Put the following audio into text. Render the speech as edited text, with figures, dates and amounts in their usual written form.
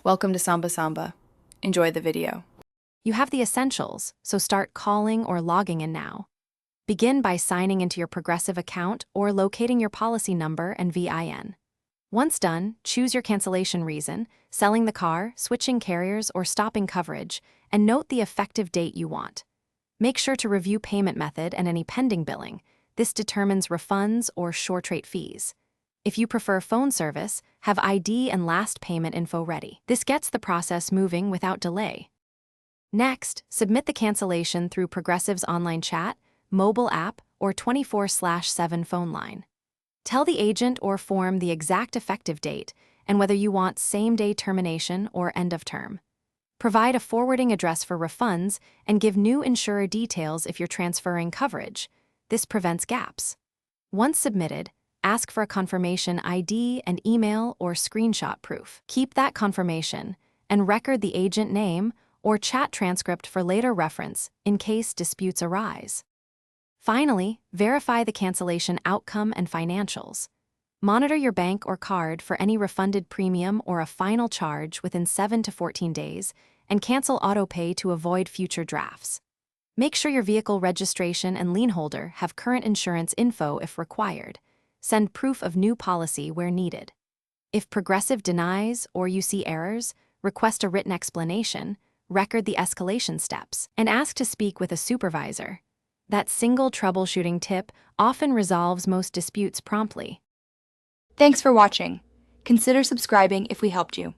Welcome to Samba Samba. Enjoy the video. You have the essentials, so start calling or logging in now. Begin by signing into your Progressive account or locating your policy number and VIN. Once done, choose your cancellation reason, selling the car, switching carriers, or stopping coverage, and note the effective date you want. Make sure to review payment method and any pending billing. This determines refunds or short rate fees. If you prefer phone service, have ID and last payment info ready. This gets the process moving without delay. Next, submit the cancellation through Progressive's online chat, mobile app, or 24/7 phone line. Tell the agent or form the exact effective date and whether you want same-day termination or end of term. Provide a forwarding address for refunds and give new insurer details if you're transferring coverage. This prevents gaps. Once submitted, ask for a confirmation ID and email or screenshot proof. Keep that confirmation and record the agent name or chat transcript for later reference in case disputes arise. Finally, verify the cancellation outcome and financials. Monitor your bank or card for any refunded premium or a final charge within 7 to 14 days, and cancel autopay to avoid future drafts. Make sure your vehicle registration and lien holder have current insurance info if required. Send proof of new policy where needed. If Progressive denies or you see errors, request a written explanation, record the escalation steps, and ask to speak with a supervisor. That single troubleshooting tip often resolves most disputes promptly. Thanks for watching. Consider subscribing if we helped you.